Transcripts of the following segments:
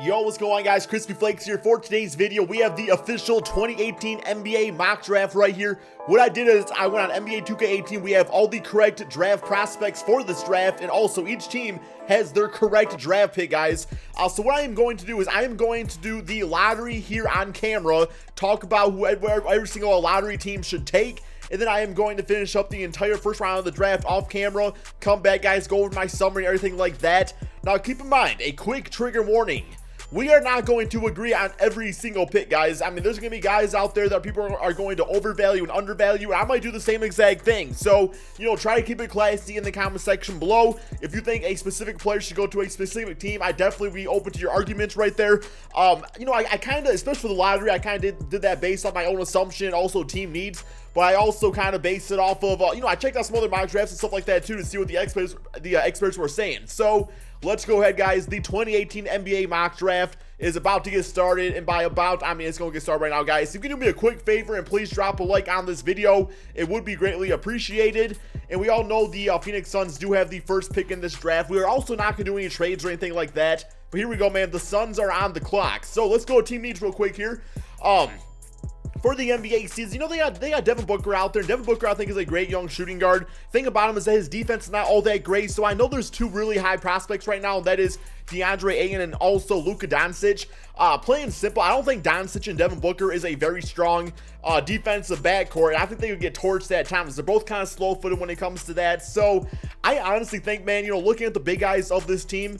Yo, what's going on, guys? KrispyFlakes here. For today's video, we have the official 2018 NBA mock draft right here. What I did is I went on NBA 2K18. We have all the correct draft prospects for this draft, and also each team has their correct draft pick, guys. So what I am going to do is I am going to do the lottery here on camera, talk about who every single lottery team should take, and then I am going to finish up the entire first round of the draft off camera, come back, guys, go over my summary and everything like that. Now, keep in mind, a quick trigger warning. We are not going to agree on every single pick, guys. I mean, there's going to be guys out there that people are going to overvalue and undervalue, and I might do the same exact thing. So, you know, try to keep it classy in the comment section below. If you think a specific player should go to a specific team, I definitely be open to your arguments right there. You know, I kind of, especially for the lottery, I kind of did that based on my own assumption and also team needs. But I also kind of based it off of, you know, I checked out some other mock drafts and stuff like that too to see what the experts were saying. So let's go ahead, guys. The 2018 NBA mock draft is about to get started, and by about, I mean it's going to get started right now, guys. If you can do me a quick favor and please drop a like on this video, it would be greatly appreciated. And we all know the Phoenix Suns do have the first pick in this draft. We are also not going to do any trades or anything like that. But here we go, man. The Suns are on the clock. So let's go to team needs real quick here. For the NBA season, you know, they got Devin Booker out there. Devin Booker, I think, is a great young shooting guard. Thing about him is that his defense is not all that great. So I know there's two really high prospects right now, and that is DeAndre Ayton and also Luka Doncic. Plain simple, I don't think Doncic and Devin Booker is a very strong defensive backcourt. I think they would get torched at times. They're both kind of slow-footed when it comes to that. So I honestly think, man, you know, looking at the big guys of this team,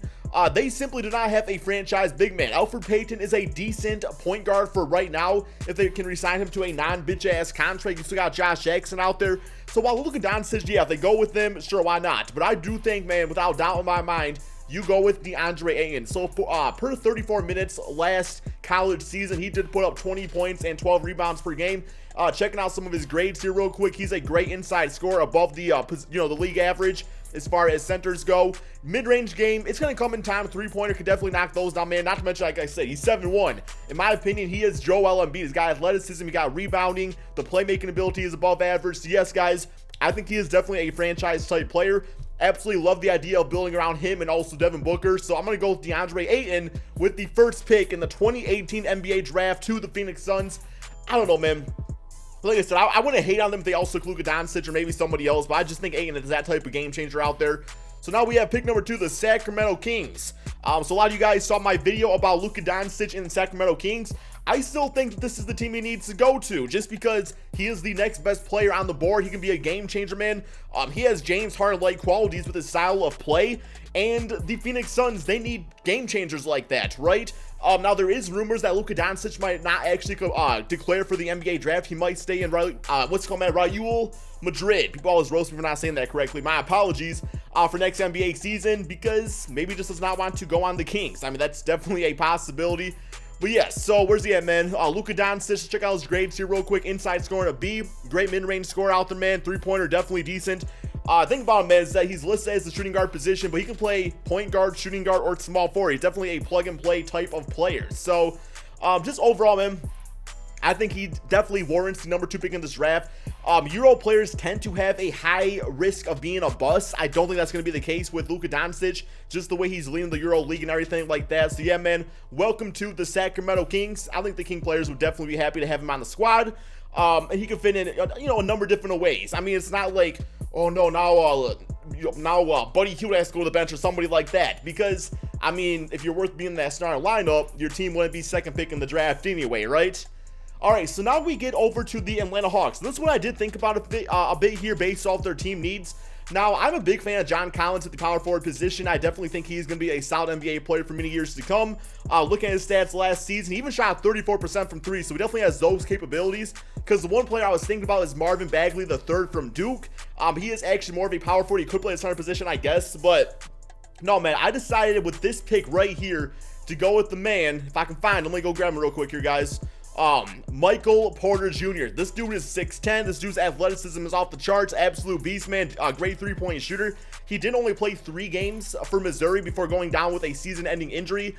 they simply do not have a franchise big man. Elfrid Payton is a decent point guard for right now. If they can resign him to a non-bitch-ass contract, you still got Josh Jackson out there. So while Luka Doncic, yeah, if they go with them, sure, why not? But I do think, man, without doubt in my mind, you go with DeAndre Ayton. So per 34 minutes last college season, he did put up 20 points and 12 rebounds per game. Checking out some of his grades here real quick. He's a great inside scorer, above the the league average as far as centers go. Mid-range game, it's going to come in time. Three-pointer could definitely knock those down, man. Not to mention, like I said, he's 7'1". In my opinion, he is Joel Embiid. He's got athleticism, he got rebounding. The playmaking ability is above average. So yes, guys, I think he is definitely a franchise-type player. Absolutely love the idea of building around him and also Devin Booker. So I'm going to go with DeAndre Ayton with the first pick in the 2018 NBA draft to the Phoenix Suns. I don't know, man. Like I said, I wouldn't hate on them if they also took Luka Doncic or maybe somebody else, but I just think Ayton is that type of game changer out there. So now we have pick number 2, the Sacramento Kings. So a lot of you guys saw my video about Luka Doncic and the Sacramento Kings. I still think that this is the team he needs to go to, just because he is the next best player on the board. He can be a game changer, man. He has James Harden-like qualities with his style of play, and the Phoenix Suns, they need game changers like that, right? Now there is rumors that Luka Doncic might not actually declare for the NBA draft. He might stay in Real Madrid. People always roast me for not saying that correctly. My apologies for next NBA season, because maybe he just does not want to go on the Kings. I mean, that's definitely a possibility. But yes, so where's he at, man? Luka Doncic, check out his grades here real quick. Inside scoring a B. Great mid-range score out there, man. Three-pointer, definitely decent. Thing about him, man, is that he's listed as the shooting guard position, but he can play point guard, shooting guard, or small forward. He's definitely a plug-and-play type of player. So, just overall, man, I think he definitely warrants the number 2 pick in this draft. Euro players tend to have a high risk of being a bust. I don't think that's going to be the case with Luka Doncic, just the way he's leading the Euro League and everything like that. So yeah, man, welcome to the Sacramento Kings. I think the King players would definitely be happy to have him on the squad. And he can fit in, you know, a number of different ways. I mean, it's not like, oh no, now Buddy Hield has to go to the bench or somebody like that. Because, I mean, if you're worth being in that starting lineup, your team wouldn't be second pick in the draft anyway, right? All right, so now we get over to the Atlanta Hawks. This is what I did think about a bit here based off their team needs. Now, I'm a big fan of John Collins at the power forward position. I definitely think he's going to be a solid NBA player for many years to come. Looking at his stats last season, he even shot 34% from 3, so he definitely has those capabilities. Because the one player I was thinking about is Marvin Bagley, the third from Duke. He is actually more of a power forward. He could play a center position, I guess, but no, man, I decided with this pick right here to go with the man. If I can find him, let me go grab him real quick here, guys. Michael Porter Jr. This dude is 6'10". This dude's athleticism is off the charts. Absolute beast, man. Great three-point shooter. He did only play 3 games for Missouri before going down with a season-ending injury.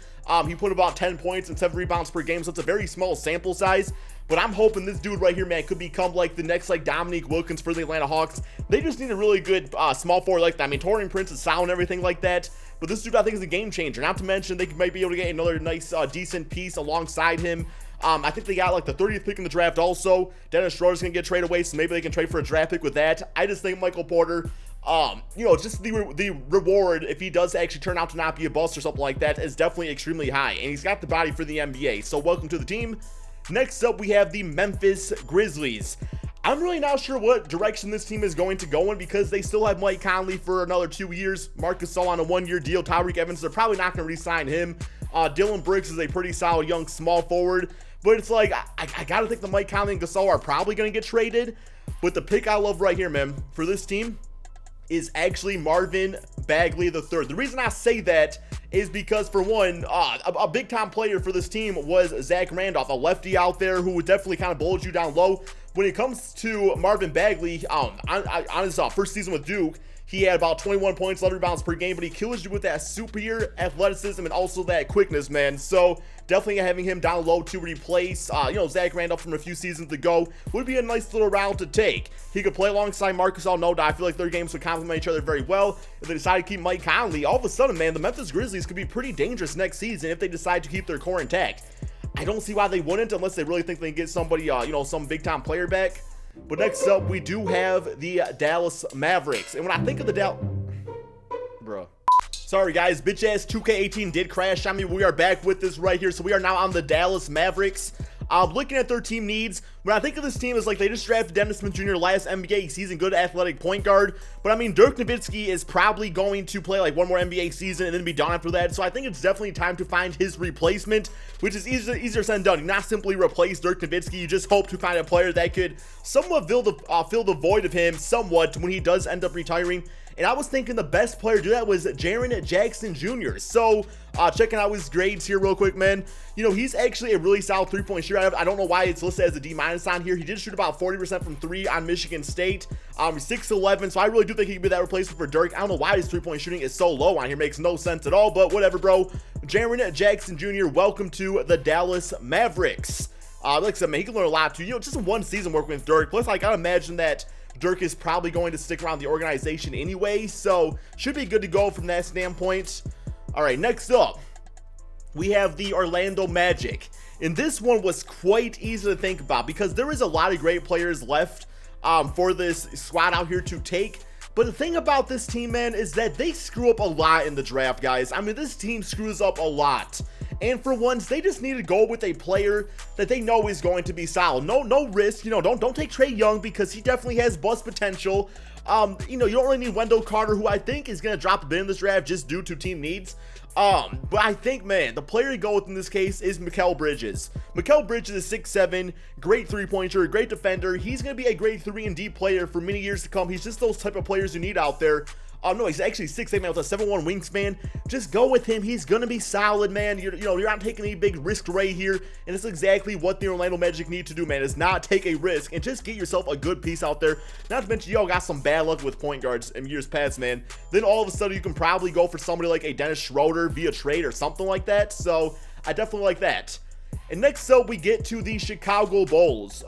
He put about 10 points and 7 rebounds per game, so it's a very small sample size. But I'm hoping this dude right here, man, could become like the next like Dominique Wilkins for the Atlanta Hawks. They just need a really good small forward like that. I mean, Taurean Prince is solid and everything like that. but this dude I think is a game changer. Not to mention they might be able to get another nice, decent piece alongside him. I think they got like the 30th pick in the draft also. Dennis Schroeder's going to get traded away, so maybe they can trade for a draft pick with that. I just think Michael Porter, you know, just the reward, if he does actually turn out to not be a bust or something like that, is definitely extremely high. And he's got the body for the NBA. So welcome to the team. Next up, we have the Memphis Grizzlies. I'm really not sure what direction this team is going to go in because they still have Mike Conley for another 2 years. Marc Gasol on a 1-year deal. Tyreek Evans, they're probably not going to re-sign him. Dillon Brooks is a pretty solid young small forward. But it's like, I got to think the Mike Conley and Gasol are probably going to get traded. But the pick I love right here, man, for this team is actually Marvin Bagley III. The reason I say that is because, for one, a big-time player for this team was Zach Randolph, a lefty out there who would definitely kind of bullet you down low. When it comes to Marvin Bagley, on his first season with Duke, he had about 21 points, 11 rebounds per game, but he kills you with that superior athleticism and also that quickness, man. So definitely having him down low to replace, you know, Zach Randolph from a few seasons ago would be a nice little round to take. He could play alongside Marc Gasol, no doubt. I feel like their games would complement each other very well. If they decide to keep Mike Conley, all of a sudden, man, the Memphis Grizzlies could be pretty dangerous next season if they decide to keep their core intact. I don't see why they wouldn't unless they really think they can get somebody, you know, some big-time player back. But next up, we do have the Dallas Mavericks. And when I think of the Bro. Sorry, guys. Bitch-ass 2K18 did crash on me. We are back with this right here. So we are now on the Dallas Mavericks. Looking at their team needs, when I think of this team, it's like they just drafted Dennis Smith Jr. last NBA season, good athletic point guard. But I mean, Dirk Nowitzki is probably going to play like one more NBA season and then be done after that. So I think it's definitely time to find his replacement, which is easier said than done. You not simply replace Dirk Nowitzki, you just hope to find a player that could somewhat fill the void of him somewhat when he does end up retiring. And I was thinking the best player to do that was Jaren Jackson Jr. So, checking out his grades here real quick, man. You know, he's actually a really solid three-point shooter. I don't know why it's listed as a D- on here. He did shoot about 40% from 3 on Michigan State. 6'11", so I really do think he could be that replacement for Dirk. I don't know why his three-point shooting is so low on here. Makes no sense at all, but whatever, bro. Jaren Jackson Jr., welcome to the Dallas Mavericks. Like I said, man, he can learn a lot, too. You know, just in one season working with Dirk. Plus, I gotta imagine that Dirk is probably going to stick around the organization anyway, so should be good to go from that standpoint. All right, next up, we have the Orlando Magic. And this one was quite easy to think about because there is a lot of great players left for this squad out here to take. But the thing about this team, man, is that they screw up a lot in the draft, guys. I mean, this team screws up a lot. And for once, they just need to go with a player that they know is going to be solid. No risk. You know, don't take Trae Young because he definitely has bust potential. You know, you don't really need Wendell Carter, who I think is going to drop a bit in this draft just due to team needs. But I think, man, the player to go with in this case is Mikal Bridges. Mikal Bridges is 6'7", great three-point shooter, great defender. He's going to be a great 3-and-D player for many years to come. He's just those type of players you need out there. No, he's actually 6'8", man, with a 7'1" wingspan. Just go with him. He's gonna be solid, man. You're not taking any big risk right here, and it's exactly what the Orlando Magic need to do, man, is not take a risk and just get yourself a good piece out there. Not to mention, y'all got some bad luck with point guards in years past, man. Then all of a sudden, you can probably go for somebody like a Dennis Schroeder via trade or something like that. So I definitely like that. And next up, we get to the Chicago Bulls.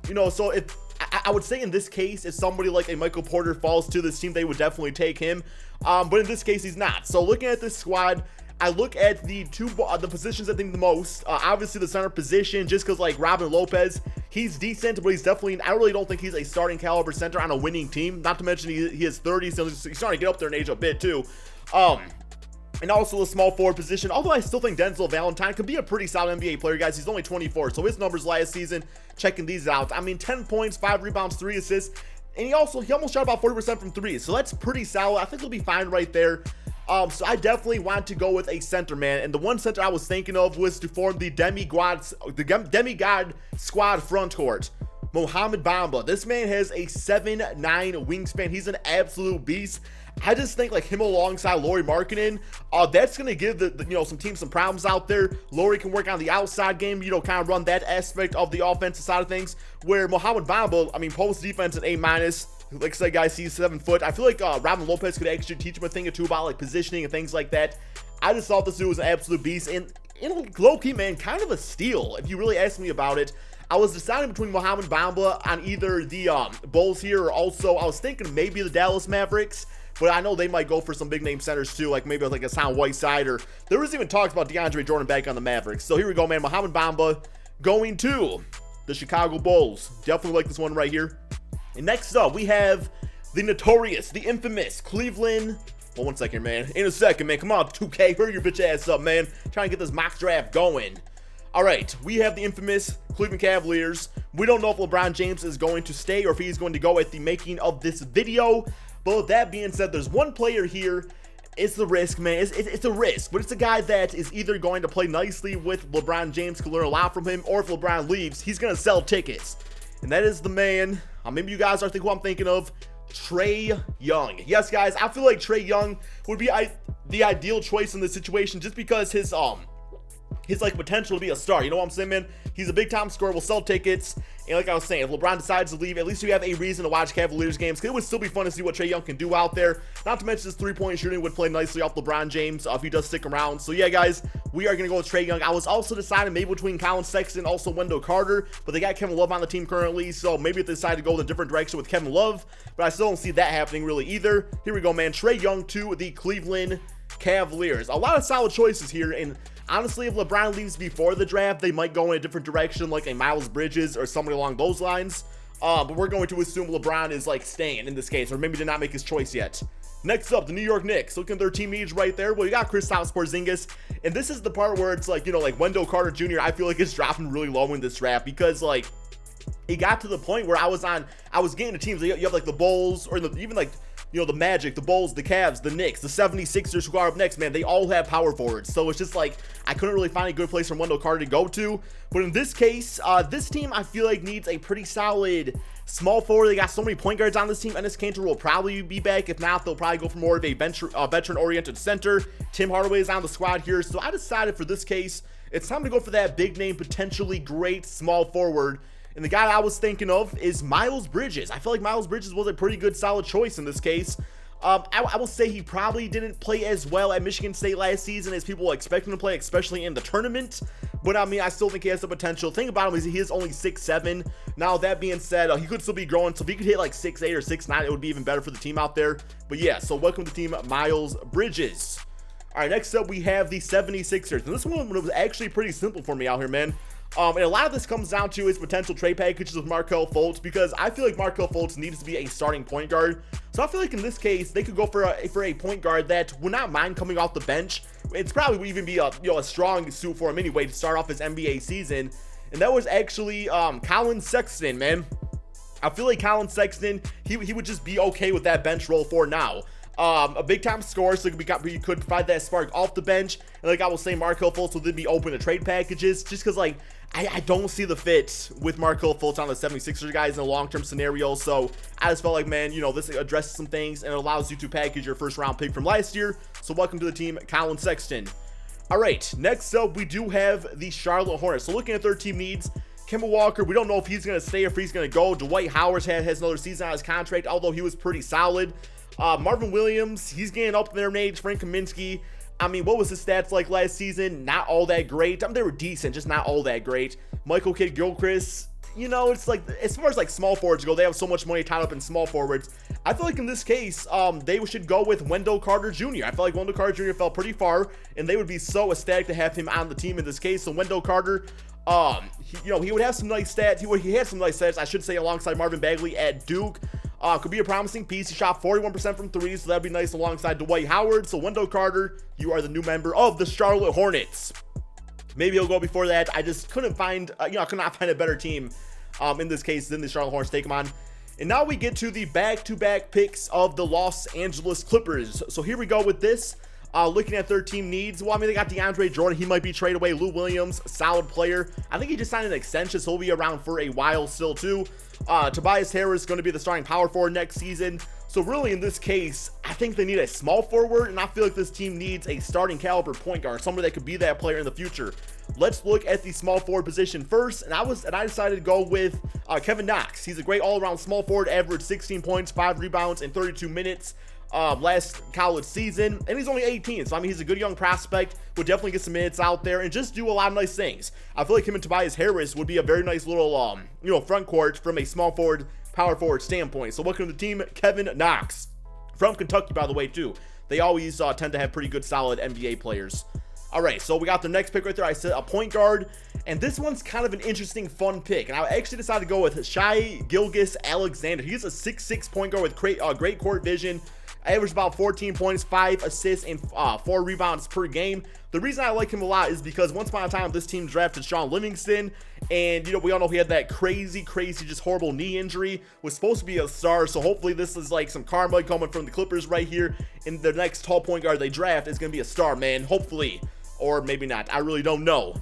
You know, so if I would say in this case, if somebody like a Michael Porter falls to this team, they would definitely take him. But in this case, he's not. So looking at this squad, I look at the positions I think the most. Obviously, the center position, just because like Robin Lopez, he's decent, but he's definitely, I really don't think he's a starting caliber center on a winning team. Not to mention he is 30, so he's starting to get up there in age a bit too. And also the small forward position, although I still think Denzel Valentine could be a pretty solid NBA player, guys. He's only 24, so his numbers last season, checking these out, I mean, 10 points, 5 rebounds, 3 assists, and he almost shot about 40% from 3, so that's pretty solid. I think he'll be fine right there. So I definitely want to go with a center, man, and the one center I was thinking of was to form the demigod squad front court. Mohamed Bamba. This man has a 7'9" wingspan. He's an absolute beast. I just think like him alongside Lauri Markkanen, that's going to give the some teams some problems out there. Lauri can work on the outside game, kind of run that aspect of the offensive side of things, where Mohamed Bamba, I mean, post defense at A-. Like I said, guys, he's 7 foot. I feel like Robin Lopez could actually teach him a thing or two about like positioning and things like that. I just thought this dude was an absolute beast, and low-key, man, kind of a steal if you really ask me about it. I was deciding between Mohamed Bamba on either the Bulls here, or also I was thinking maybe the Dallas Mavericks. but I know they might go for some big name centers too, like maybe like a Hassan Whiteside, or there was even talks about DeAndre Jordan back on the Mavericks. So here we go, man. Mohamed Bamba going to the Chicago Bulls. Definitely like this one right here. And next up, we have the notorious, the infamous Cleveland. Well, 1 second, man. In a second, man. Come on, 2K. Hurry your bitch ass up, man. Trying to get this mock draft going. All right, we have the infamous Cleveland Cavaliers. We don't know if LeBron James is going to stay or if he's going to go at the making of this video. But with that being said, there's one player here. It's the risk, man. It's a risk, but it's a guy that is either going to play nicely with LeBron James, can learn a lot from him, or if LeBron leaves, he's going to sell tickets. And that is the man. Maybe you guys are thinking who I'm thinking of. Trae Young. Yes, guys, I feel like Trae Young would be the ideal choice in this situation just because his like potential to be a star. You know what I'm saying, man? He's a big time scorer, will sell tickets, and like I was saying, if LeBron decides to leave, at least you have a reason to watch Cavaliers games, because it would still be fun to see what Trae Young can do out there. Not to mention his three-point shooting would play nicely off LeBron James if he does stick around. So yeah, guys, we are going to go with Trae Young. I was also deciding maybe between Colin Sexton, also Wendell Carter, but they got Kevin Love on the team currently, so maybe if they decide to go in a different direction with Kevin Love, but I still don't see that happening really either. Here we go, man. Trae Young to the Cleveland Cavaliers. A lot of solid choices here, and honestly, if LeBron leaves before the draft, they might go in a different direction, like a Miles Bridges or somebody along those lines. But we're going to assume LeBron is like staying in this case, or maybe did not make his choice yet. Next up, the New York Knicks. Looking at their team needs right there. Well, you got Kristaps Porzingis, and this is the part where it's like, you know, like Wendell Carter Jr. I feel like it's dropping really low in this draft because like it got to the point where I was getting the teams. You have like the Bulls, or even like, you know, the Magic, the Bulls, the Cavs, the Knicks, the 76ers who are up next, man. They all have power forwards. So it's just like, I couldn't really find a good place for Wendell Carter to go to. But in this case, this team, I feel like needs a pretty solid small forward. They got so many point guards on this team. Enes Kanter will probably be back. If not, they'll probably go for more of a veteran-oriented center. Tim Hardaway is on the squad here. So I decided for this case, it's time to go for that big name, potentially great small forward. And the guy I was thinking of is Miles Bridges. I feel like Miles Bridges was a pretty good, solid choice in this case. I will say he probably didn't play as well at Michigan State last season as people expect him to play, especially in the tournament. But I mean, I still think he has the potential. The thing about him is he is only 6'7". Now, that being said, he could still be growing. So if he could hit like 6'8" or 6'9", it would be even better for the team out there. But yeah, so welcome to the team, Miles Bridges. All right, next up, we have the 76ers. And this one was actually pretty simple for me out here, man. And a lot of this comes down to his potential trade packages with Markelle Fultz, because I feel like Markelle Fultz needs to be a starting point guard. So I feel like in this case, they could go for a point guard that would not mind coming off the bench. It's probably would even be a strong suit for him anyway to start off his NBA season. And that was actually Colin Sexton, man. I feel like Colin Sexton, he would just be okay with that bench role for now. A big time scorer, so we could provide that spark off the bench. And like I was saying, Markelle Fultz will then be open to trade packages, just because like I don't see the fit with Markelle Fultz on the 76ers guys in a long-term scenario. So I just felt like, man, this addresses some things and it allows you to package your first round pick from last year. So welcome to the team, Colin Sexton. All right, next up we do have the Charlotte Hornets. So looking at their team needs, Kemba Walker, we don't know if he's going to stay or if he's going to go. Dwight Howard has another season on his contract, although he was pretty solid. Marvin Williams, he's getting up there in age. Frank Kaminsky, I mean, what was his stats like last season? Not all that great. I mean, they were decent, just not all that great. Michael Kidd-Gilchrist, it's like, as far as like small forwards go, they have so much money tied up in small forwards. I feel like in this case, they should go with Wendell Carter Jr. I feel like Wendell Carter Jr. fell pretty far, and they would be so ecstatic to have him on the team in this case. So Wendell Carter, he would have some nice stats. He had some nice stats, I should say, alongside Marvin Bagley at Duke. Could be a promising piece. He shot 41% from threes, so that'd be nice alongside Dwight Howard. So Wendell Carter, you are the new member of the Charlotte Hornets. Maybe he'll go before that. I just couldn't find, I could not find a better team in this case than the Charlotte Hornets. Take him on. And now we get to the back-to-back picks of the Los Angeles Clippers. So here we go with this. Looking at their team needs, well, I mean, they got DeAndre Jordan. He might be traded away. Lou Williams, solid player. I think he just signed an extension, so he'll be around for a while still, too. Tobias Harris is going to be the starting power forward next season. So really, in this case, I think they need a small forward, and I feel like this team needs a starting caliber point guard, somebody that could be that player in the future. Let's look at the small forward position first, and I decided to go with Kevin Knox. He's a great all-around small forward, averaged 16 points, 5 rebounds in 32 minutes. Last college season, and he's only 18, so I mean, he's a good young prospect, would definitely get some minutes out there and just do a lot of nice things. I feel like him and Tobias Harris would be a very nice little front court from a small forward, power forward standpoint. So welcome to the team, Kevin Knox. From Kentucky, by the way, too. They always tend to have pretty good, solid NBA players. All right, so we got the next pick right there. I said a point guard, and this one's kind of an interesting, fun pick. And I actually decided to go with Shai Gilgeous-Alexander. He's a 6'6" point guard with great court vision. Averaged about 14 points, 5 assists, and 4 rebounds per game. The reason I like him a lot is because once upon a time, this team drafted Sean Livingston, and, you know, we all know he had that crazy, just horrible knee injury. Was supposed to be a star, so hopefully this is like some karma coming from the Clippers right here. And the next tall point guard they draft is going to be a star, man, hopefully. Or maybe not. I really don't know.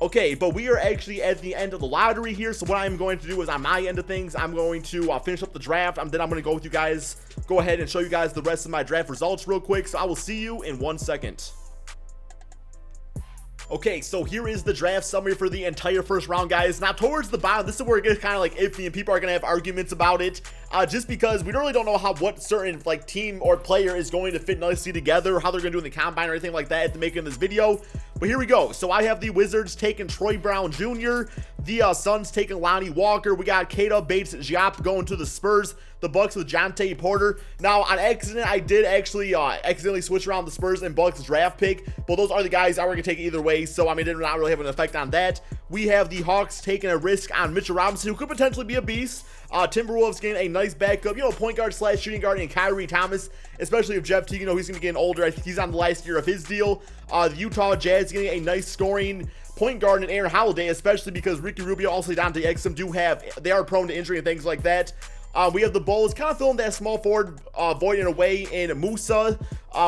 Okay, but we are actually at the end of the lottery here. So what I'm going to do is on my end of things, I'm going to finish up the draft. Then I'm going to go with you guys, go ahead and show you guys the rest of my draft results real quick. So I will see you in 1 second. Okay, so here is the draft summary for the entire first round, guys. Now, towards the bottom, this is where it gets kind of like iffy, and people are going to have arguments about it, just because we really don't know what certain like team or player is going to fit nicely together, how they're going to do in the combine or anything like that at the making of this video. But here we go. So I have the Wizards taking Troy Brown Jr., the Suns taking Lonnie Walker. We got Keita Bates-Diop going to the Spurs. The Bucks with Jonte Porter. Now, on accident, I did actually accidentally switch around the Spurs and Bucks draft pick, but those are the guys I were going to take either way, so I mean, it did not really have an effect on that. We have the Hawks taking a risk on Mitchell Robinson, who could potentially be a beast. Timberwolves getting a nice backup, you know, point guard / shooting guard in Kyrie Thomas, especially if Jeff Teague, you know, he's going to be getting older. I think he's on the last year of his deal. The Utah Jazz getting a nice scoring point guard in Aaron Holiday, especially because Ricky Rubio, also Dante Exum they are prone to injury and things like that. We have the Bulls kind of filling that small forward void in a way in Musa.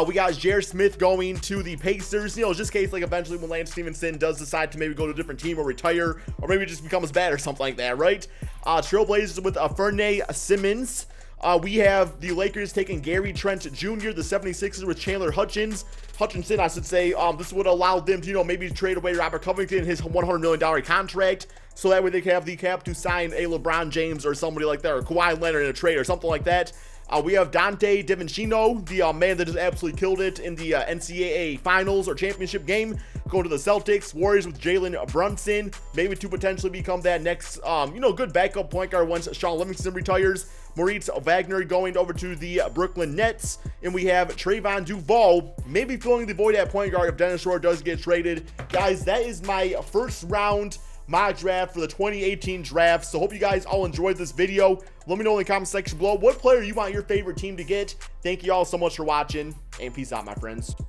We got J.R. Smith going to the Pacers, you know, just in case like eventually when Lance Stevenson does decide to maybe go to a different team or retire, or maybe just becomes bad or something like that, right? Trailblazers with Fernay Simmons. We have the Lakers taking Gary Trent Jr., the 76ers with Chandler Hutchinson, I should say. This would allow them to, you know, maybe trade away Robert Covington, his $100 million contract, so that way they can have the cap to sign a LeBron James or somebody like that, or Kawhi Leonard in a trade or something like that. We have Dante DiVincenzo, the man that just absolutely killed it in the NCAA finals or championship game, going to the Celtics. Warriors with Jalen Brunson, maybe to potentially become that next, you know, good backup point guard once Sean Livingston retires. Moritz Wagner going over to the Brooklyn Nets. And we have Trayvon Duval, maybe filling the void at point guard if Dennis Schroeder does get traded. Guys, that is my first round mock draft for the 2018 draft. So hope you guys all enjoyed this video. Let me know in the comment section below what player you want your favorite team to get. Thank you all so much for watching, and peace out, my friends.